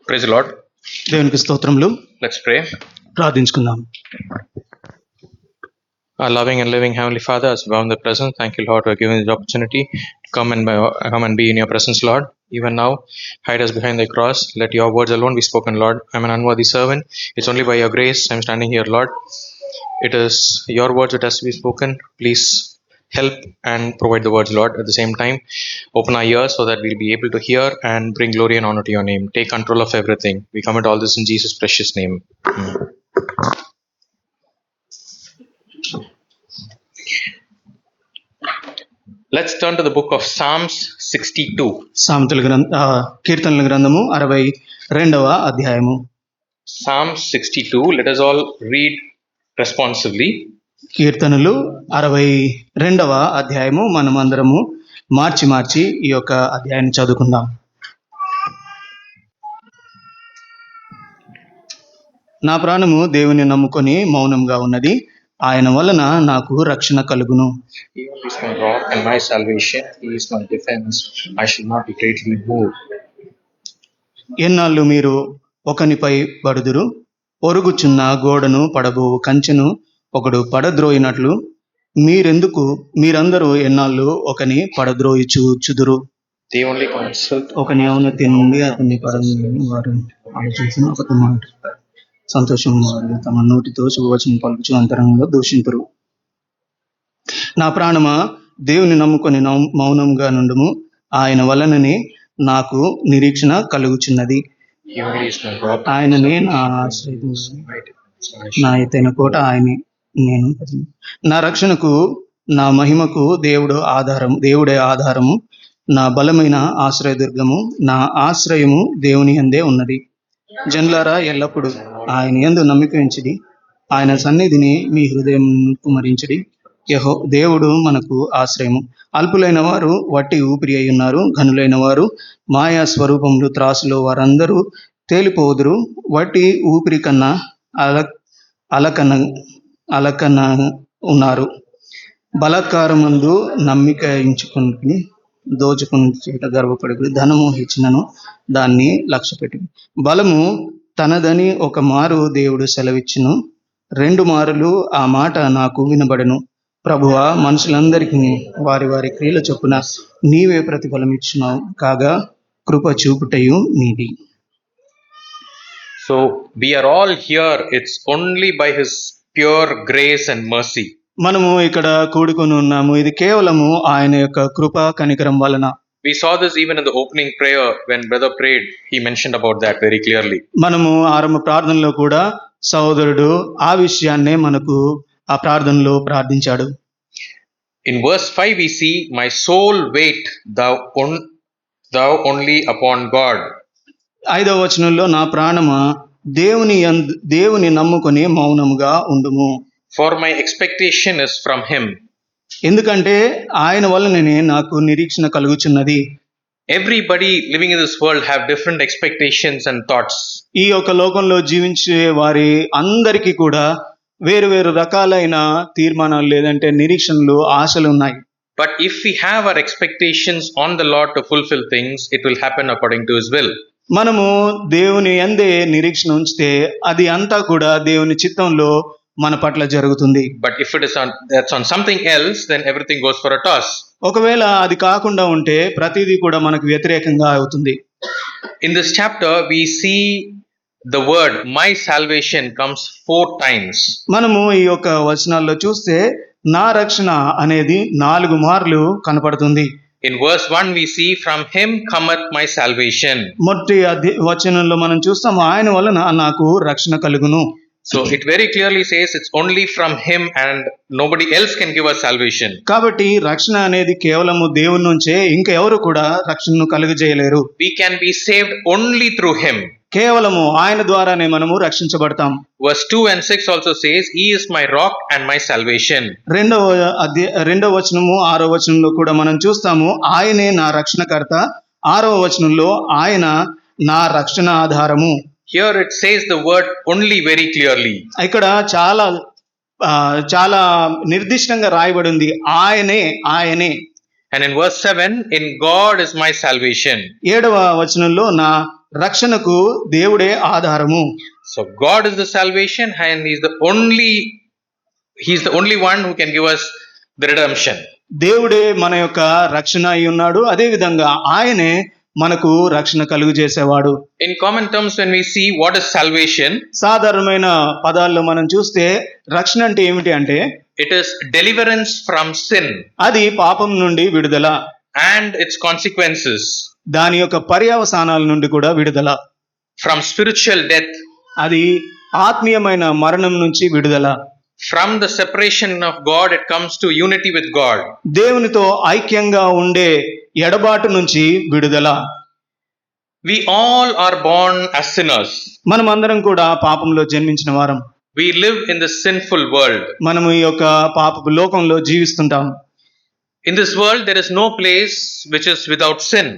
Praise the Lord. దేవునికి స్తోత్రములు. Let's pray. ప్రార్థించుకుందాం. Our loving and living Heavenly Father, as we bow in the presence, thank you, Lord, for giving us the opportunity to come and be in your presence, Lord. Even now, hide us behind the cross. Let your words alone be spoken, Lord. I'm an unworthy servant. It's only by your grace I'm standing here, Lord. It is your words that has to be spoken. Please help and provide the words, Lord. At the same time, open our ears so that we'll be able to hear and bring glory and honor to your name. Take control of everything. We commit all this in Jesus' precious name. Amen. Let's turn to the book of Psalms 62. కీర్తనల గ్రంథము 62వ అధ్యాయము. Psalm 62. Let us all read responsively. కీర్తనలు 62వ అధ్యాయము. మనం అందరము మార్చి ఈ యొక్క అధ్యాయాన్ని చదువుకుందాం. నా ప్రాణము దేవుని నమ్ముకొని మౌనంగా ఉన్నది, ఆయన వలన నాకు రక్షణ కలుగును. He is my rock and my salvation. He is my defense. I shall not be greatly moved. ఎన్నాళ్ళు మీరు ఒకనిపై పడుదురు, పొరుగుచున్న గోడను పడబోవు కంచెను ఒకడు పడద్రోయినట్లు మీరందరూ ఎన్నాళ్ళు ఒకని పడద్రోయిచుదురు. They only consult ఒకని ఔన్నతి నుండి అతన్ని పడని వారు ఆలోచించిన ఒక మాట సంతోషం వారు తమ నోటితో శుభవచనం పలుకుచు అంతరంగంలో దూషింతురు. నా ప్రాణమా దేవుని నమ్ముకొని మౌనంగా నుండుము, ఆయన వలననే నాకు నిరీక్షణ కలుగుచున్నది. ఆయననే నా ఆశ్రయం, నా ఎత్తైన కోట ఆయనే. నా రక్షణకు నా మహిమకు దేవుడే ఆధారము, నా బలమైన ఆశ్రయదుర్గము, నా ఆశ్రయము దేవుని యందే ఉన్నది. జనులారా ఎల్లప్పుడు ఆయన యందు నమ్మిక ఉంచుడి, ఆయన సన్నిధిని మీ హృదయం కుమరించుడి. దేవుడు మనకు ఆశ్రయము. అల్పులైన వారు వట్టి ఊపిరి అయి ఉన్నారు, ఘనులైన వారు మాయా స్వరూపములు త్రాసులో వారందరూ తేలిపోదురు. వట్టి ఊపిరి కన్నా అలకన ఉన్నారు. బలాత్కారమందు నమ్మిక ఎంచుకుని దోచుకుని చేత గర్వపడి ధనము హెచ్చినను దాన్ని లక్ష్యపెట్టి. బలము తనదని ఒక మారు దేవుడు సెలవిచ్చును, 2 మారులు ఆ మాట నాకు వినబడెను. ప్రభువా, మనుషులందరికీ వారి వారి క్రియల చొప్పున నీవే ప్రతిఫలం ఇచ్చున్నావు, కాగా కృప చూపుటయు నీది. So we are all here. It's only by his pure grace and mercy. మనము ఇక్కడ కూడుకొని ఉన్నాము, ఇది కేవలము ఆయన యొక్క కృప కనికరం వలన. We saw this even in the opening prayer when brother prayed. He mentioned about that very clearly. మనము ఆరంభ ప్రార్థనలో కూడా సహోదరుడు ఆ విషయాన్నే మనకు ఆ ప్రార్థనలో ప్రార్థించాడు. In verse 5 we see, my soul wait thou only upon God. 5వ వచనంలో నా ప్రాణమా దేవుని నమ్ముకొని మౌనముగా ఉండుము. For my expectation is from him. ఎందుకంటే ఆయన వలననే నాకు నిరీక్షణ కలుగుచున్నది. Everybody living in this world have different expectations and thoughts. ఈ యొక్క లోకంలో జీవించే వారి అందరికీ కూడా వేరు రకాలైన తీర్మానాలు లేదంటే నిరీక్షణలు, ఆశలు ఉన్నాయి. But if we have our expectations on the Lord to fulfill things, it will happen according to his will. మనము దేవుని యందే నిరీక్షణ ఉంచితే అది అంతా కూడా దేవుని చిత్తంలో మన పట్ల జరుగుతుంది. But if it is that's on something else, then everything goes for a toss. ఒకవేళ అది కాకుండా ఉంటే ప్రతిదీ కూడా మనకు వ్యతిరేకంగా అవుతుంది. In this chapter we see the word my salvation comes 4 times. మనము ఈ యొక్క వచనాల్లో చూస్తే నా రక్షణ అనేది 4 మార్లు కనపడుతుంది. In verse 1 we see from him cometh my salvation. మొదటి వచనంలో మనం చూస్తాము ఆయన వలన నాకు రక్షణ కలుగును. So it very clearly says it's only from him and nobody else can give us salvation. కాబట్టి రక్షణ అనేది కేవలము దేవుని నుంచే, ఇంకా ఎవరు కూడా రక్షణను కలుగజేయలేరు. We can be saved only through him. కేవలము ఆయన ద్వారానే మనము రక్షించబడతాం. Verse 2 and 6 also says he is my rock and my salvation. 2వ వచనము 6వ వచనంలో కూడా మనం చూస్తాము ఆయనే నా రక్షణకర్త. 6వ వచనంలో ఆయన నా రక్షణ ఆధారము. Here it says the word only very clearly. ఇక్కడ చాలా నిర్దిష్టంగా రాయబడి ఉంది ఆయనే. And in verse 7, in God is my salvation. 7వ వచనంలో నా రక్షణకు దేవుడే ఆధారము. So God is the salvation, and He's the only one who can give us the redemption. దేవుడే మన యొక్క రక్షణ అయి ఉన్నాడు. అదే విధంగా ఆయనే మనకు రక్షణ కలుగు చేసేవాడు. In common terms, when we see what is salvation, సాధారణమైన పదాల్లో మనం చూస్తే రక్షణ అంటే ఏమిటి అంటే it is deliverance from sin అది పాపం నుండి విడుదల, and its consequences, దాని యొక్క పర్యవసానాల నుండి కూడా విడుదల, from spiritual death, అది ఆత్మీయమైన మరణం నుంచి విడుదల, from the separation of God, it comes to unity with God. దేవునితో ఐక్యంగా ఉండే ఎడబాటు నుంచి విడుదల. We all are born as sinners. మనమందరం కూడా పాపంలో జన్మించిన వారం. We live in the sinful world. మనము ఈ యొక్క పాపపు లోకంలో జీవిస్తుంటాం. In this world, there is no place which is without sin.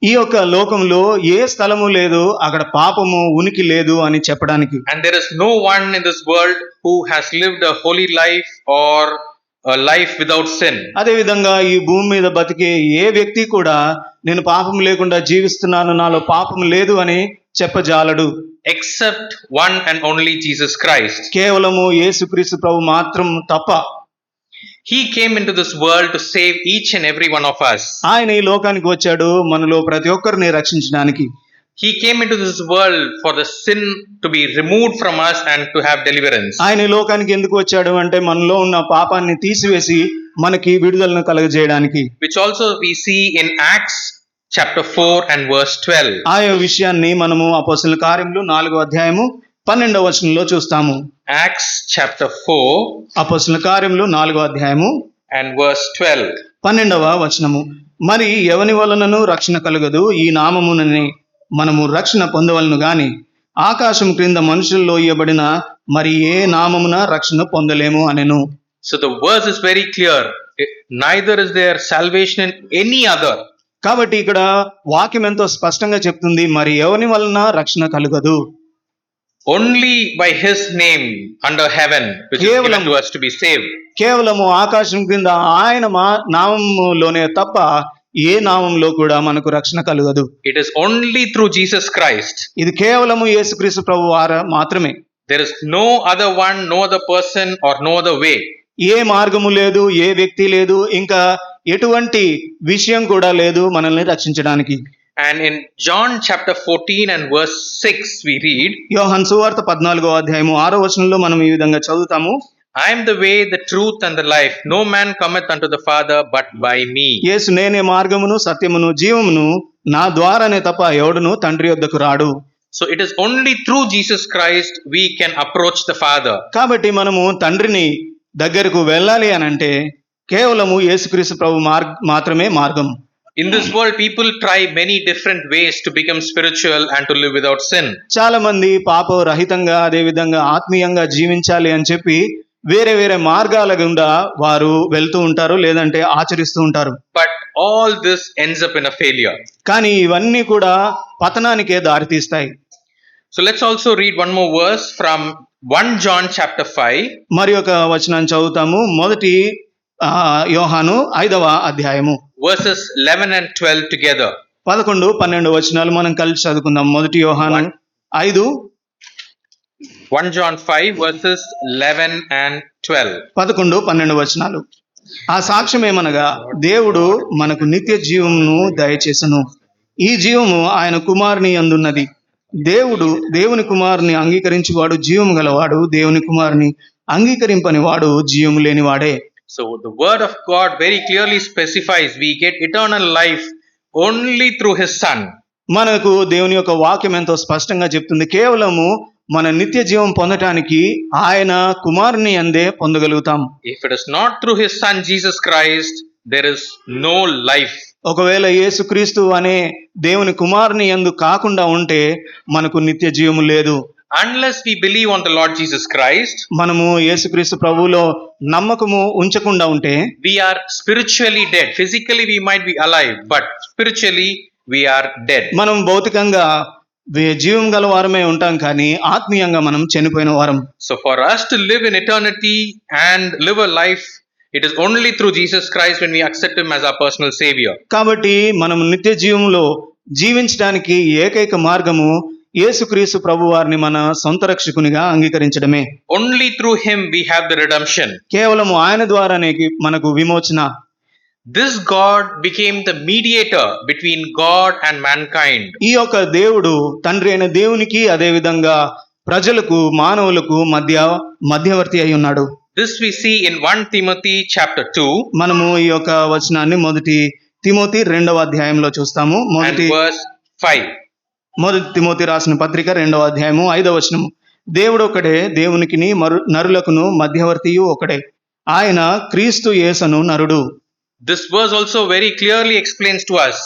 ఈ యొక్క లోకంలో ఏ స్థలము లేదు, అక్కడ పాపము ఉనికి లేదు అని చెప్పడానికి. And there is no one in this world who has lived a holy life or a life without sin. అదే విధంగా ఈ భూమి మీద బతికే ఏ వ్యక్తి కూడా నేను పాపం లేకుండా జీవిస్తున్నాను, నాలో పాపం లేదు అని చెప్పజాలడు. Except one and only Jesus Christ. కేవలము యేసుక్రీస్తు ప్రభు మాత్రం తప్ప. He came into this world to save each and every one of us. ఆయన ఈ లోకానికి వచ్చాడు మనలో ప్రతి ఒక్కరిని రక్షించడానికి. He came into this world for the sin to be removed from us and to have deliverance. ఆయన ఈ లోకానికి ఎందుకు వచ్చాడు అంటే మనలో ఉన్న పాపాన్ని తీసివేసి మనకి విడుదలను కలుగజేయడానికి. Which also we see in Acts chapter 4 and verse 12. ఆ విషయాన్ని మనము అపోస్తలుల కార్యములు 4వ అధ్యాయము 12వ వచనంలో చూస్తాము. Acts chapter 4 అపోస్తలుల కార్యములు 4వ అధ్యాయము and verse 12. 12వ వచనము. మరి ఎవని వలనను రక్షణ కలుగదు, ఈ నామముననే మనము రక్షణ పొందవలను గాని ఆకాశం క్రింద మనుషుల్లో ఇవ్వబడిన మరి ఏ నామమున రక్షణ పొందలేము అనెను. So the verse is very clear. Neither is there salvation in any other. కాబట్టి ఇక్కడ వాక్యం ఎంతో స్పష్టంగా చెప్తుంది, మరి ఎవని వలన రక్షణ కలుగదు. Only by His name under heaven, which is given to us to be saved. కేవలము ఆకాశం క్రింద ఆయన నామములోనే తప్ప ఏ నామంలో కూడా మనకు రక్షణ కలుగదు. It is only through Jesus Christ. ఇది కేవలము యేసుక్రీస్తు ప్రభు వారు మాత్రమే. There is no other one, no other person or no other way. ఏ మార్గము లేదు, ఏ వ్యక్తి లేదు, ఇంకా ఎటువంటి విషయం కూడా లేదు మనల్ని రక్షించడానికి. And in John chapter 14 and verse 6 we read, యోహాను సువార్త 14వ అధ్యాయము 6వ వచనంలో మనం ఈ విధంగా చదువుతాము. I am the way, the truth and the life. No man cometh unto the Father but by me. యేసు నేనే మార్గమును సత్యమును జీవమును, నా ద్వారానే తప్ప ఎవడును తండ్రి యొద్దకు రాడు. So it is only through Jesus Christ we can approach the Father. కాబట్టి మనము తండ్రిని దగ్గరకు వెళ్ళాలి అని అంటే కేవలము యేసుక్రీస్తు ప్రభు మాత్రమే మార్గం. In this world, people try many different ways to become spiritual and to live without sin. చాలా మంది పాప రహితంగా అదే విధంగా ఆత్మీయంగా జీవించాలి అని చెప్పి వేరే వేరే మార్గాల గుండా వారు వెళ్తూ ఉంటారు, లేదంటే ఆచరిస్తూ ఉంటారు. But all this ends up in a failure. కానీ ఇవన్నీ కూడా పతనానికే దారితీస్తాయి. So let's also read one more verse from 1 John chapter 5. మరి ఒక వచనాన్ని చదువుతాము. మొదటి యోహాను 5వ అధ్యాయము verses 11 and 12 together. 11, 12 వచనాలు మనం కలిసి చదువుకుందాం. మొదటి యోహాను 5 1 John 5 verses 11 and 12. 11, 12 వచనాలు. ఆ సాక్ష్యం ఏమనగా దేవుడు మనకు నిత్య జీవమును దయచేసెను. ఈ జీవము ఆయన కుమారుని యందున్నది. దేవుని కుమారుని అంగీకరించువాడు జీవము గలవాడు, దేవుని కుమారుని అంగీకరింపని వాడు జీవము లేనివాడే. So the word of God very clearly specifies we get eternal life only through His Son. మనకు దేవుని యొక్క వాక్యం ఎంతో స్పష్టంగా చెప్తుంది, కేవలము మన నిత్య జీవం పొందటానికి ఆయన కుమారుని యందే పొందగలుగుతాం. If it is not through His Son Jesus Christ, there is no life. ఒకవేళ యేసుక్రీస్తు అనే దేవుని కుమారుని యందు కాకుండా ఉంటే మనకు నిత్య జీవము లేదు. Unless we believe on the Lord Jesus Christ, మనము యేసుక్రీస్తు ప్రభువులో నమ్మకము ఉంచకుండా ఉంటే we are spiritually dead. Physically we might be alive, but spiritually we are dead. మనం భౌతికంగా జీవం గల వారమే ఉంటాం, కానీ ఆత్మీయంగా మనం చనిపోయిన వారం. So for us to live in eternity and live a life, it is only through Jesus Christ when we accept Him as our personal Savior. కాబట్టి మనం నిత్య జీవంలో జీవించడానికి ఏకైక మార్గము యేసుక్రీస్తు ప్రభు వారిని మన సొంత రక్షకునిగా అంగీకరించడమే. Only through him we have the redemption. కేవలము ఆయన ద్వారానే మనకు విమోచన. This God became the mediator between God and mankind. ఈ యొక్క దేవుడు తండ్రి అయిన దేవునికి అదే విధంగా ప్రజలకు మానవులకు మధ్యవర్తి అయి ఉన్నాడు. This we see in 1 Timothy chapter 2 మనము ఈ యొక్క వచనాన్ని మొదటి తిమోతి 2వ అధ్యాయంలో చూస్తాము. and verse 5. మొదటి తిమోతి రాసిన పత్రిక 2వ అధ్యాయము 5వ వచనము. దేవుడు ఒకడే, దేవునికిని నరులకును మధ్యవర్తియు ఒకడే, ఆయన క్రీస్తు యేసును నరుడు. This verse also very clearly explains to us.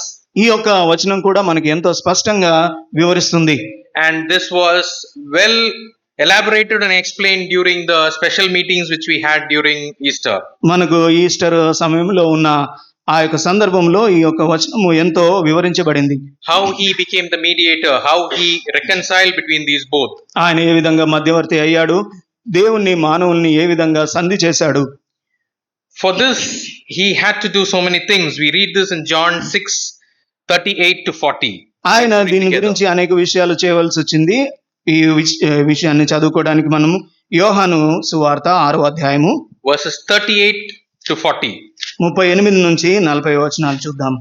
ఈ యొక్క వచనం కూడా మనకి ఎంతో స్పష్టంగా వివరిస్తుంది. And this was well elaborated and explained during the special meetings which we had during Easter. మనకు ఈస్టర్ సమయంలో ఉన్న ఆ యొక్క సందర్భంలో ఈ యొక్క వచనము ఎంతో వివరించబడింది. How he became the mediator, how he reconciled between these both. ఆయన ఏ విధంగా మధ్యవర్తి అయ్యాడు, దేవుణ్ణి మానవుల్ని ఏ విధంగా సంధి చేశాడు. For this he had to do so many things. We read this in John 6:38 to 40. ఆయన దీని గురించి అనేక విషయాలు చేయవలసి వచ్చింది. ఈ విషయాన్ని చదువుకోవడానికి మనము యోహాను సువార్త 6వ అధ్యాయము verses 38 to 40. 38 నుంచి 40 వచనాలు చూద్దాం.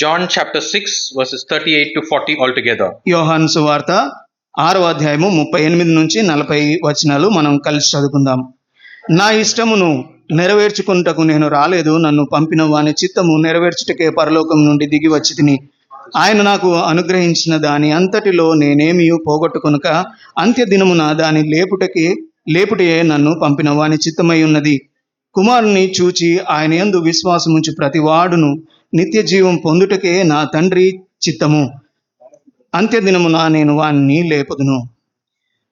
John chapter 6 verses 38 to 40 altogether. యోహాను సువార్త 6వ అధ్యాయము 38 నుంచి 40 వచనాలు మనం కలిసి చదువుకుందాం. నా ఇష్టమును నెరవేర్చుకుంటకు నేను రాలేదు, నన్ను పంపిన వాని చిత్తము నెరవేర్చుటకే పరలోకం నుండి దిగి వచ్చి తిని. ఆయన నాకు అనుగ్రహించిన దాని అంతటిలో నేనేమీ పోగొట్టుకొనక అంత్యదినమున దాని లేపుటే నన్ను పంపిన వాని చిత్తమై ఉన్నది. కుమారుని చూచి ఆయన యందు విశ్వాసముంచు ప్రతి వాడును నిత్య జీవం పొందుటకే నా తండ్రి చిత్తము. అంత్యదినమున నేను వాణ్ణి లేపుదును.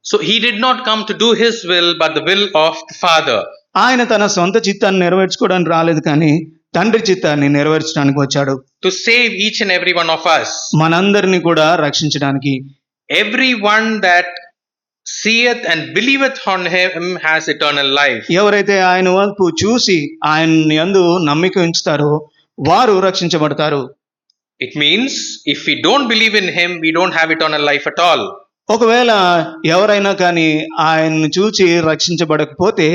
So he did not come to do his will but the will of the Father. ఆయన తన సొంత చిత్తాన్ని నెరవేర్చుకోవడానికి రాలేదు, కానీ తండ్రి చిత్తాన్ని నెరవేర్చడానికి వచ్చాడు. To save each and every one of us. మనందరినీ కూడా రక్షించడానికి. Everyone that seeth and believeth on him has eternal life. ఎవరైతే ఆయన వైపు చూసి ఆయన యందు నమ్మిక ఉంచుతారో వారు రక్షించబడతారు. It means if we don't believe in him, we don't have eternal life at all. ఒకవేళ ఎవరైనా కానీ ఆయన్ను చూచి రక్షించబడకపోతే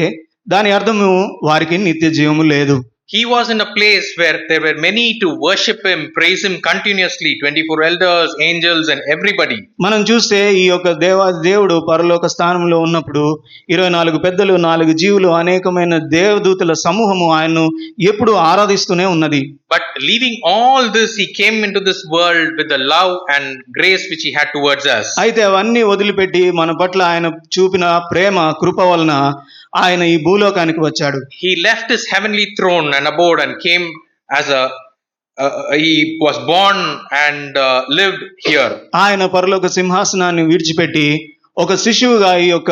దాని అర్థము వారికి నిత్య జీవము లేదు. He was in a place where there were many to worship him, praise him continuously, 24 elders, angels and everybody. మనం చూస్తే ఈ యొక్క దేవుడు పరలోక స్థానంలో ఉన్నప్పుడు 24 పెద్దలు, 4 జీవులు, అనేకమైన దేవదూతల సమూహము ఆయన్ను ఎప్పుడు ఆరాధిస్తూనే ఉన్నది. But leaving all this, he came into this world with the love and grace which he had towards us. అయితే అవన్నీ వదిలిపెట్టి మన పట్ల ఆయన చూపిన ప్రేమ కృప వలన ఆయన ఈ భూలోకానికి వచ్చాడు. He left his heavenly throne and abode and came as he was born and lived here. ఆయన పరలోక సింహాసనాన్ని విడిచిపెట్టి ఒక శిశువుగా ఈ యొక్క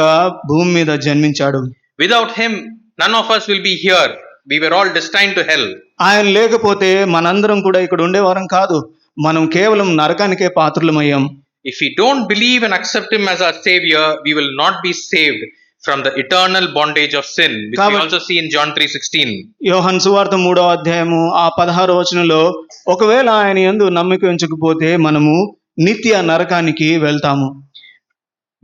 భూమి మీద జన్మించాడు. Without him, none of us will be here. We were all destined to hell. ఆయన లేకపోతే మనందరం కూడా ఇక్కడ ఉండేవారం కాదు, మనం కేవలం నరకానికే పాత్రులమయ్యాం. If we don't believe and accept him as our savior, we will not be saved from the eternal bondage of sin, which we also see in John 3:16. యోహాను సువార్త 3వ అధ్యాయము 16వ వచనంలో ఒకవేళ ఆయన యందు నమ్మిక ఉంచకపోతే మనము నిత్య నరకానికి వెళ్తాము.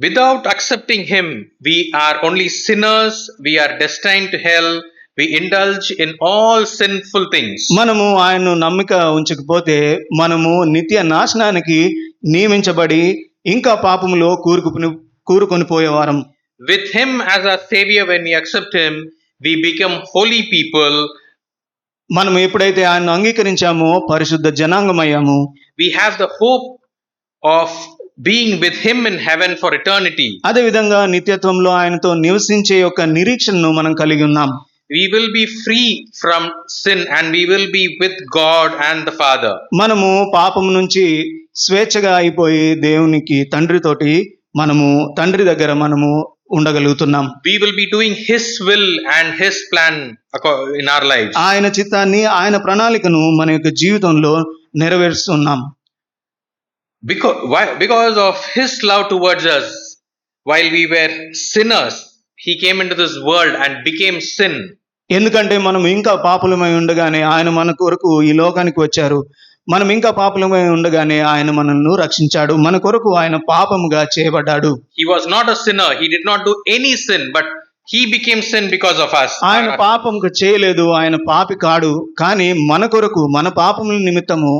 Without accepting him, we are only sinners, we are destined to hell, we indulge in all sinful things. మనము ఆయన్ను నమ్మిక ఉంచకపోతే మనము నిత్య నాశనానికి నియమించబడి ఇంకా పాపములో కూరుకొని పోయేవారం. With him as our savior, when we accept him, we become holy people. మనం ఎప్పుడైతే ఆయన్ను అంగీకరించామో పరిశుద్ధ జనాంగమయ్యాము. We have the hope of being with him in heaven for eternity. అదే విధంగా నిత్యత్వంలో ఆయనతో నివసించే యొక్క నిరీక్షణను మనం కలిగి ఉన్నాం. We will be free from sin and we will be with God and the Father. మనము పాపం నుంచి స్వేచ్ఛగా అయిపోయి దేవునికి తండ్రితోటి మనము తండ్రి దగ్గర మనము ఉండగలుగుతున్నాం. We will be doing his will and his plan in our lives. ఆయన చిత్తాన్ని, ఆయన ప్రణాళికను మన యొక్క జీవితంలో నెరవేరుస్తున్నాం. Because of his love towards us, while we were sinners, he came into this world and became sin. ఎందుకంటే మనం ఇంకా పాపులమై ఉండగానే ఆయన మన కొరకు ఈ లోకానికి వచ్చారు. మనం ఇంకా పాపలమై ఉండగానే ఆయన మనల్ని రక్షించాడు. మన కొరకు ఆయన పాపముగా చేయబడ్డాడు. He was not a sinner. He did not do any sin, but he became sin because of us. ఆయన పాపముగా చేయలేదు, ఆయన పాపి కాడు. కానీ మన కొరకు మన పాపముల నిమిత్తము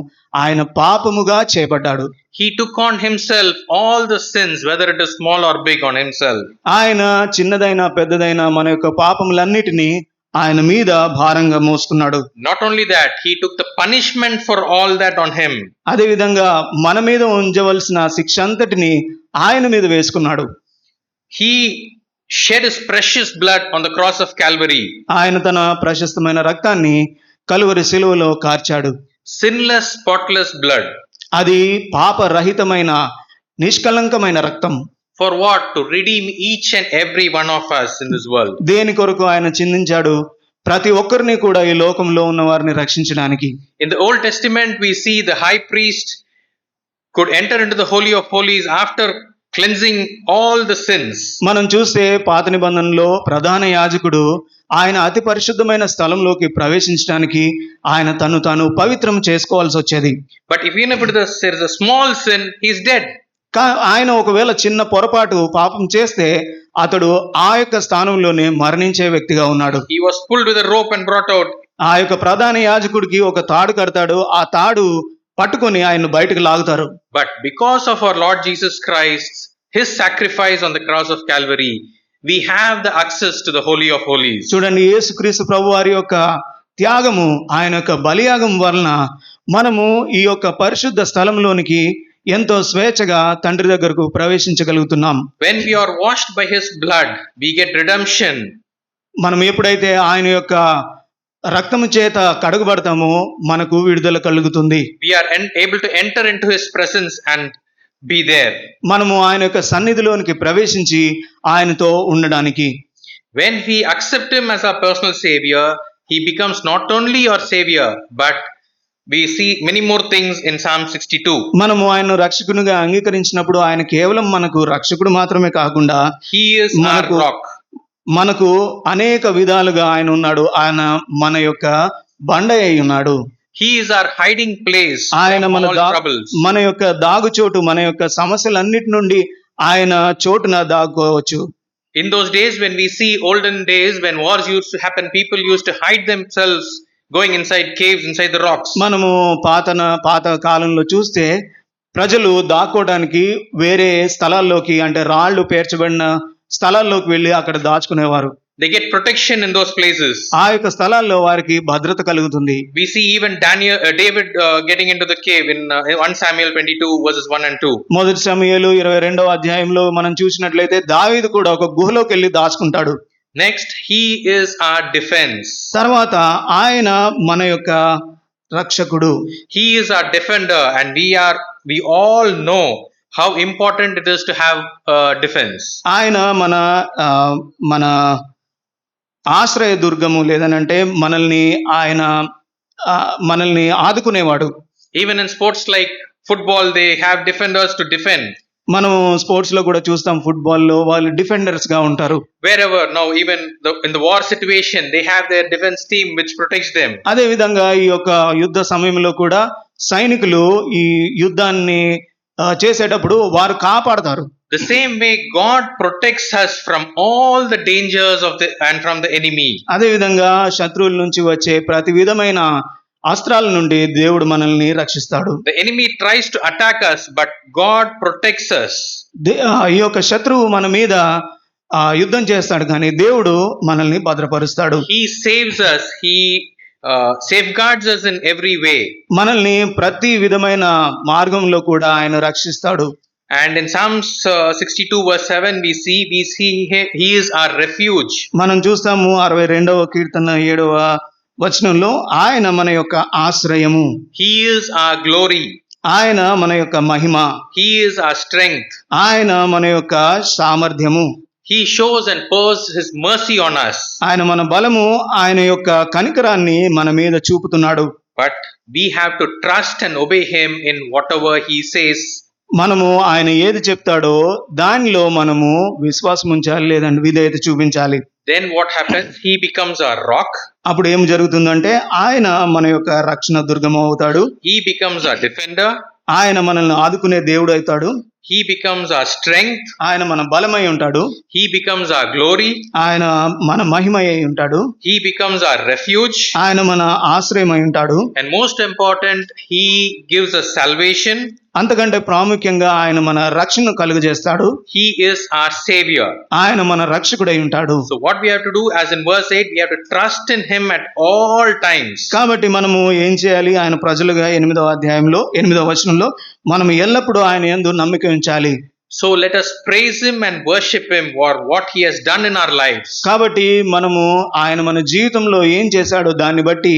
ఆయన పాపముగా చేయబడ్డాడు. He took on himself all the sins, whether it is small or big, on himself. ఆయన చిన్నదైనా పెద్దదైనా మన యొక్క పాపములన్నిటినీ ఆయన మీద భారంగా మోసుకున్నాడు. Not only that, he took the punishment for all that on him. అదే విధంగా మన మీద ఉంచవలసిన శిక్ష అంతటిని ఆయన మీద వేసుకున్నాడు. He shed his precious blood on the cross of Calvary. ఆయన తన ప్రశస్తమైన రక్తాన్ని కలువరి శిలువలో కార్చాడు. Sinless, spotless blood. అది పాపరహితమైన నిష్కలంకమైన రక్తం. For what? To redeem each and every one of us in this world. దేని కొరకు ఆయన చిందించాడు? ప్రతి ఒక్కరిని కూడా ఈ లోకంలో ఉన్న వారిని రక్షించడానికి. In the Old Testament, we see the high priest could enter into the Holy of Holies after cleansing all the sins. మనం చూస్తే పాత నిబంధనలో ప్రధాన యాజకుడు ఆయన అతి పరిశుద్ధమైన స్థలంలోకి ప్రవేశించడానికి ఆయన తను తాను పవిత్రం చేసుకోవాల్సి వచ్చేది. But if even if there is a small sin, he is dead. ఆయన ఒకవేళ చిన్న పొరపాటు పాపం చేస్తే అతడు ఆ యొక్క స్థానంలోనే మరణించే వ్యక్తిగా ఉన్నాడు. He was pulled with a rope and brought out. ఆ యొక్క ప్రధాన యాజకుడికి ఒక తాడు కడతాడు, ఆ తాడు పట్టుకొని ఆయన బయటకు లాగుతారు. But because of our Lord Jesus Christ, his sacrifice on the cross of Calvary, we have the access to the Holy of Holies. చూడండి, యేసుక్రీస్తు ప్రభు వారి యొక్క త్యాగము, ఆయన యొక్క బలియాగం వలన మనము ఈ యొక్క పరిశుద్ధ స్థలంలోనికి ఎంతో స్వేచ్ఛగా తండ్రి దగ్గరకు ప్రవేశించగలుగుతున్నాం. When we are washed by his blood, we get redemption. మనం ఎప్పుడైతే ఆయన యొక్క రక్తము చేత కడుగబడతామో మనకు విడుదల కలుగుతుంది. We are able to enter into his presence and be there. మనము ఆయన యొక్క సన్నిధిలోనికి ప్రవేశించి ఆయనతో ఉండడానికి. When we accept him as our personal savior, he becomes not only our savior, but we see many more things in Psalm 62. మనము ఆయన రక్షకునిగా అంగీకరించినప్పుడు ఆయన కేవలం మనకు రక్షకుడు మాత్రమే కాకుండా He is our rock. మనకు అనేక విధాలుగా ఆయన ఉన్నాడు. ఆయన మన యొక్క బండ అయి ఉన్నాడు. He is our hiding place ఆయన from మన all troubles. మన యొక్క దాగుచోటు, మన యొక్క సమస్యలన్నిటి నుండి ఆయన చోటున దాక్కోవచ్చు. In those days, when we see olden days, when wars used to happen, people used to hide themselves going inside caves, inside the rocks. మనము పాత కాలంలో చూస్తే ప్రజలు దాక్కోవడానికి వేరే స్థలాల్లోకి, అంటే రాళ్లు పేర్చబడిన స్థలాల్లోకి వెళ్ళి అక్కడ దాచుకునేవారు. They get protection in those places. ఆ యొక్క స్థలాల్లో వారికి భద్రత కలుగుతుంది. We see even David getting into the cave in 1 Samuel 22 verses 1 and 2. మొదటి సమూయేలు 22వ అధ్యాయంలో మనం చూసినట్లయితే దావీదు కూడా ఒక గుహలోకి వెళ్ళి దాచుకుంటాడు. Next, he is our defense. తర్వాత ఆయన మన యొక్క రక్షకుడు. He is our defender, and we all know how important it is to have defense. ఆయన మన ఆశ్రయ దుర్గము, లేదనంటే మనల్ని ఆదుకునేవాడు. Even in sports like football, they have defenders to defend. మనం స్పోర్ట్స్ లో కూడా చూస్తాం, ఫుట్బాల్ లో వాళ్ళు డిఫెండర్స్ గా ఉంటారు. Wherever now, even in the war situation, they have their defense team which protects them. అదే విధంగా ఈ యొక్క యుద్ధ సమయంలో కూడా సైనికులు ఈ యుద్ధాన్ని చేసేటప్పుడు వారు కాపాడతారు. The same way God protects us from all the dangers and from the enemy. అదే విధంగా శత్రువుల నుంచి వచ్చే ప్రతి విధమైన అస్త్రాల నుండి దేవుడు మనల్ని రక్షిస్తాడు. The enemy tries to attack us, but God protects us. ఈ యొక్క శత్రువు మన మీద యుద్ధం చేస్తాడు, కానీ దేవుడు మనల్ని భద్రపరుస్తాడు. He saves us. He safeguards us in every way. మనల్ని ప్రతి విధమైన మార్గంలో కూడా ఆయన రక్షిస్తాడు. And in Psalms 62 verse 7 we see he is our refuge. మనం చూస్తాము 62వ కీర్తన 7వ వచనంలో ఆయన మన యొక్క ఆశ్రయము. He is our glory. ఆయన మన యొక్క మహిమ. He is our strength. ఆయన మన యొక్క సామర్థ్యము. He shows and pours his mercy on us. ఆయన మన బలము, ఆయన యొక్క కనికరాన్ని మన మీద చూపుతున్నాడు. But we have to trust and obey him in whatever he says. మనము ఆయన ఏది చెప్తాడో దానిలో మనము విశ్వాసం ఉంచాలి, లేదంటే విధేయత చూపించాలి. then what happens? He becomes a rock. అప్పుడు ఏం జరుగుతుందంటే ఆయన మన యొక్క రక్షణ దుర్గం అవుతాడు. He becomes a defender. ఆయన మనల్ని ఆదుకునే దేవుడు అవుతాడు. He becomes our strength. ఆయన మన బలమై ఉంటాడు. He becomes our glory. ఆయన మన మహిమై ఉంటాడు. He becomes our refuge. ఆయన మన ఆశ్రయమై ఉంటాడు. And most important, he gives us salvation. అంతకంటే ప్రాముఖ్యంగా ఆయన మన రక్షణ కలుగజేస్తాడు. He is our savior. ఆయన మన రక్షకుడై ఉంటాడు. So what we have to do, as in verse 8, we have to trust in him at all times. కాబట్టి మనము ఏం చేయాలి? ఆయన ప్రజలుగా 8వ అధ్యాయంలో 8వ వచనంలో మనం ఎల్లప్పుడూ ఆయన యందు నమ్మిక ఉంచాలి. So let us praise him and worship him for what he has done in our lives. కాబట్టి మనము ఆయన మన జీవితంలో ఏం చేశాడో దాన్ని బట్టి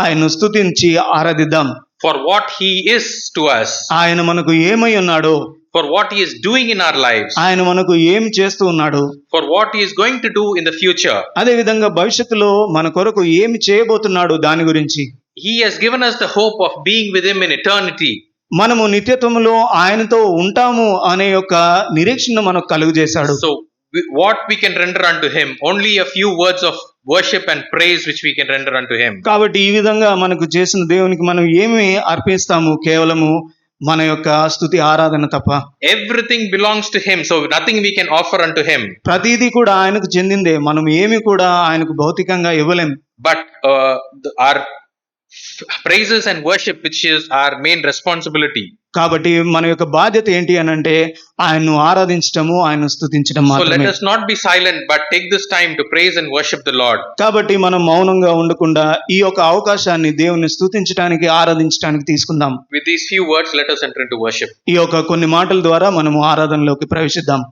ఆయన్ను స్తుతించి ఆరాధిద్దాం. For what he is to us. ఆయన మనకు ఏమై ఉన్నాడో, For what he is doing in our lives. ఆయన మనకు ఏం చేస్తూ ఉన్నాడు, For what he is going to do in the future. అదే విధంగా భవిష్యత్తులో మన కొరకు ఏమి చేయబోతున్నాడు దాని గురించి. He has given us the hope of being with him in eternity. మనము నిత్యత్వములో ఆయనతో ఉంటాము అనే యొక్క నిరీక్షణ మనకు కలుగజేశాడు. So what we can render unto him, only a few words of worship and praise which we can render unto him. కాబట్టి ఈ విధంగా మనకు చేసిన దేవునికి మనం ఏమి అర్పిస్తాము? కేవలము మన యొక్క స్తుతి ఆరాధన తప్ప. Everything belongs to him, so nothing we can offer unto him. ప్రతిదీ కూడా ఆయనకు చెందిందే. మనం ఏమి కూడా ఆయనకు భౌతికంగా ఇవ్వలేం. But our praises and worship, which is our main responsibility. కాబట్టి మన యొక్క బాధ్యత ఏంటి అని అంటే ఆయన్ను ఆరాధించటము, ఆయన్ను స్తుతించడం So let మాత్రమే. us not be silent, but take this time to praise and worship the Lord. కాబట్టి మనం మౌనంగా ఉండకుండా ఈ యొక్క అవకాశాన్ని దేవుని స్తుతించడానికి, ఆరాధించడానికి తీసుకుందాం. With these few words, let us enter into worship. ఈ యొక్క కొన్ని మాటల ద్వారా మనము ఆరాధనలోకి ప్రవేశిద్దాం.